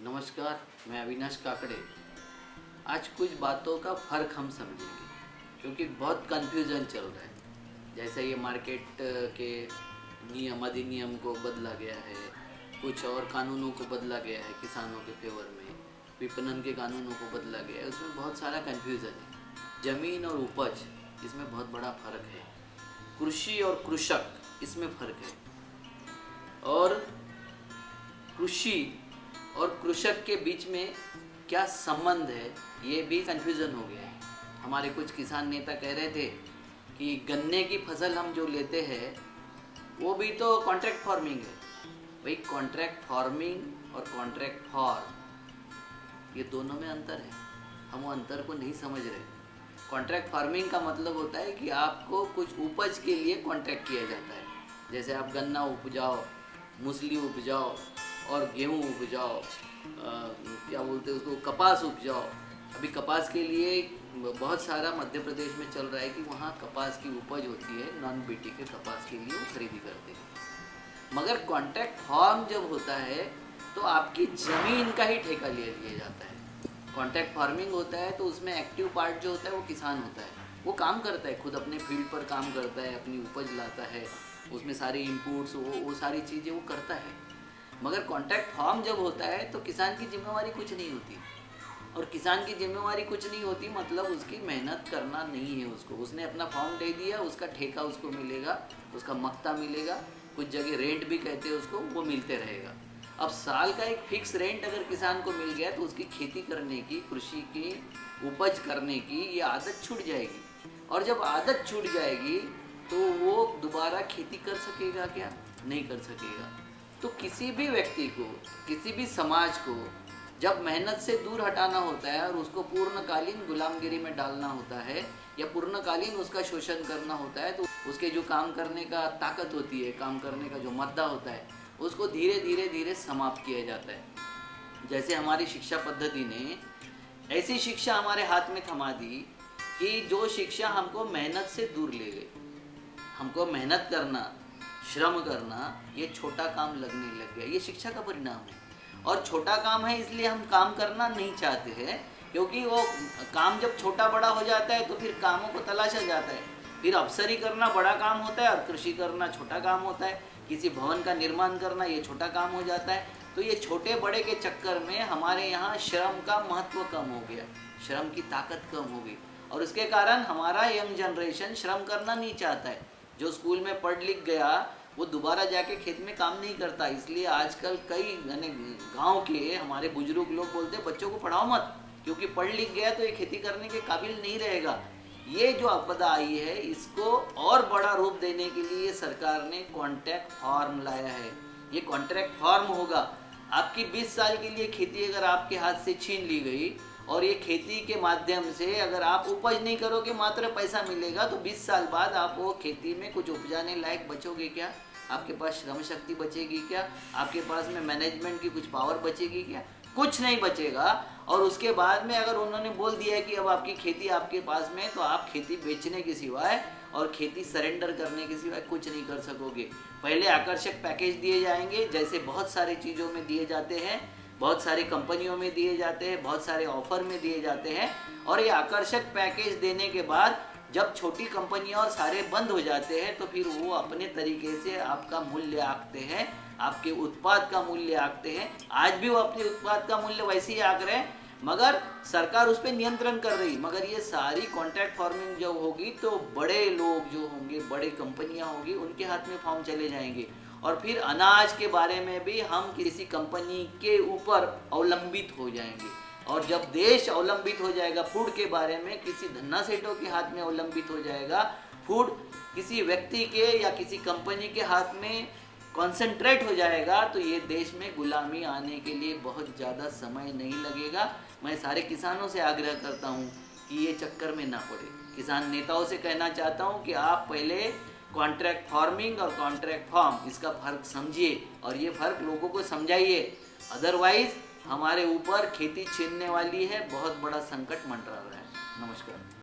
नमस्कार, मैं अविनाश काकड़े। आज कुछ बातों का फ़र्क हम समझेंगे क्योंकि बहुत कन्फ्यूज़न चल रहा है। जैसे ये मार्केट के नियम अधिनियम को बदला गया है, कुछ और कानूनों को बदला गया है किसानों के फेवर में, विपणन के कानूनों को बदला गया है, उसमें बहुत सारा कन्फ्यूज़न है। ज़मीन और उपज, इसमें बहुत बड़ा फ़र्क है। कृषि और कृषक, इसमें फ़र्क है। और कृषि और कृषक के बीच में क्या संबंध है, ये भी कन्फ्यूज़न हो गया है। हमारे कुछ किसान नेता कह रहे थे कि गन्ने की फसल हम जो लेते हैं वो भी तो कॉन्ट्रैक्ट फार्मिंग है। भाई, कॉन्ट्रैक्ट फार्मिंग और कॉन्ट्रैक्ट फार्म, ये दोनों में अंतर है। हम वो अंतर को नहीं समझ रहे। कॉन्ट्रैक्ट फार्मिंग का मतलब होता है कि आपको कुछ उपज के लिए कॉन्ट्रैक्ट किया जाता है। जैसे आप गन्ना उपजाओ, मूसली उपजाओ और गेहूँ उपजाओ, क्या बोलते हैं उसको, कपास उपजाओ। अभी कपास के लिए बहुत सारा मध्य प्रदेश में चल रहा है कि वहाँ कपास की उपज होती है, नॉन बीटी के कपास के लिए वो खरीदी करते हैं। मगर कॉन्ट्रैक्ट फार्म जब होता है तो आपकी ज़मीन का ही ठेका लिया जाता है। कॉन्ट्रैक्ट फार्मिंग होता है तो उसमें एक्टिव पार्ट जो होता है वो किसान होता है। वो काम करता है, खुद अपने फील्ड पर काम करता है, अपनी उपज लाता है, उसमें सारी इनपुट्स वो सारी चीज़ें वो करता है। मगर कॉन्ट्रैक्ट फार्म जब होता है तो किसान की जिम्मेवारी कुछ नहीं होती। और किसान की जिम्मेवारी कुछ नहीं होती मतलब उसकी मेहनत करना नहीं है। उसने अपना फॉर्म दे दिया, उसका ठेका उसको मिलेगा, उसका मक्ता मिलेगा, कुछ जगह रेंट भी कहते हैं उसको, वो मिलते रहेगा। अब साल का एक फिक्स रेंट अगर किसान को मिल गया तो उसकी खेती करने की, कृषि की उपज करने की ये आदत छूट जाएगी। और जब आदत छूट जाएगी तो वो दोबारा खेती कर सकेगा क्या? नहीं कर सकेगा। तो किसी भी व्यक्ति को, किसी भी समाज को जब मेहनत से दूर हटाना होता है और उसको पूर्णकालीन गुलामगिरी में डालना होता है या पूर्णकालीन उसका शोषण करना होता है, तो उसके जो काम करने का ताकत होती है, काम करने का जो मद्दा होता है, उसको धीरे धीरे धीरे समाप्त किया जाता है। जैसे हमारी शिक्षा पद्धति ने ऐसी शिक्षा हमारे हाथ में थमा दी कि जो शिक्षा हमको मेहनत से दूर ले गई। हमको मेहनत करना, श्रम करना ये छोटा काम लगने लग गया। ये शिक्षा का परिणाम है। और छोटा काम है इसलिए हम काम करना नहीं चाहते हैं, क्योंकि वो काम जब छोटा बड़ा हो जाता है तो फिर कामों को तलाशा जाता है। फिर अफसरी करना बड़ा काम होता है और कृषि करना छोटा काम होता है। किसी भवन का निर्माण करना ये छोटा काम हो जाता है। तो ये छोटे बड़े के चक्कर में हमारे यहाँ श्रम का महत्व कम हो गया, श्रम की ताकत कम हो गई। और उसके कारण हमारा यंग जनरेशन श्रम करना नहीं चाहता है। जो स्कूल में पढ़ लिख गया वो दोबारा जाके खेत में काम नहीं करता। इसलिए आजकल कई यानी गांव के हमारे बुजुर्ग लोग बोलते हैं बच्चों को पढ़ाओ मत, क्योंकि पढ़ लिख गया तो ये खेती करने के काबिल नहीं रहेगा। ये जो आपदा आई है इसको और बड़ा रूप देने के लिए सरकार ने कॉन्ट्रैक्ट फार्म लाया है। ये कॉन्ट्रैक्ट फार्म होगा। आपकी 20 साल के लिए खेती अगर आपके हाथ से छीन ली गई और ये खेती के माध्यम से अगर आप उपज नहीं करोगे, मात्र पैसा मिलेगा, तो 20 साल बाद आप वो खेती में कुछ उपजाने लायक बचोगे क्या? आपके पास श्रम शक्ति बचेगी क्या? आपके पास में मैनेजमेंट की कुछ पावर बचेगी क्या? कुछ नहीं बचेगा। और उसके बाद में अगर उन्होंने बोल दिया है कि अब आपकी खेती आपके पास में, तो आप खेती बेचने के सिवाय और खेती सरेंडर करने के सिवाय कुछ नहीं कर सकोगे। पहले आकर्षक पैकेज दिए जाएंगे, जैसे बहुत सारी चीज़ों में दिए जाते हैं, बहुत सारी कंपनियों में दिए जाते हैं, बहुत सारे ऑफर में दिए जाते हैं। और ये आकर्षक पैकेज देने के बाद जब छोटी कंपनियां और सारे बंद हो जाते हैं तो फिर वो अपने तरीके से आपका मूल्य आंकते हैं, आपके उत्पाद का मूल्य आंकते हैं। आज भी वो अपने उत्पाद का मूल्य वैसे ही आंक रहे हैं, मगर सरकार उस पर नियंत्रण कर रही। मगर ये सारी कॉन्ट्रैक्ट फार्मिंग जब होगी तो बड़े लोग जो होंगे, बड़े कंपनियां होंगी, उनके हाथ में फार्म चले जाएंगे। और फिर अनाज के बारे में भी हम किसी कंपनी के ऊपर अवलंबित हो जाएंगे। और जब देश अवलंबित हो जाएगा फूड के बारे में, किसी धन्ना सेठों के हाथ में अवलंबित हो जाएगा फूड, किसी व्यक्ति के या किसी कंपनी के हाथ में कॉन्सेंट्रेट हो जाएगा, तो ये देश में गुलामी आने के लिए बहुत ज़्यादा समय नहीं लगेगा। मैं सारे किसानों से आग्रह करता हूँ कि ये चक्कर में ना पड़े। किसान नेताओं से कहना चाहता हूँ कि आप पहले कॉन्ट्रैक्ट फार्मिंग और कॉन्ट्रैक्ट फार्म, इसका फ़र्क समझिए और ये फ़र्क लोगों को समझाइए। अदरवाइज़ हमारे ऊपर खेती छीनने वाली है, बहुत बड़ा संकट मंडरा रहा है। नमस्कार।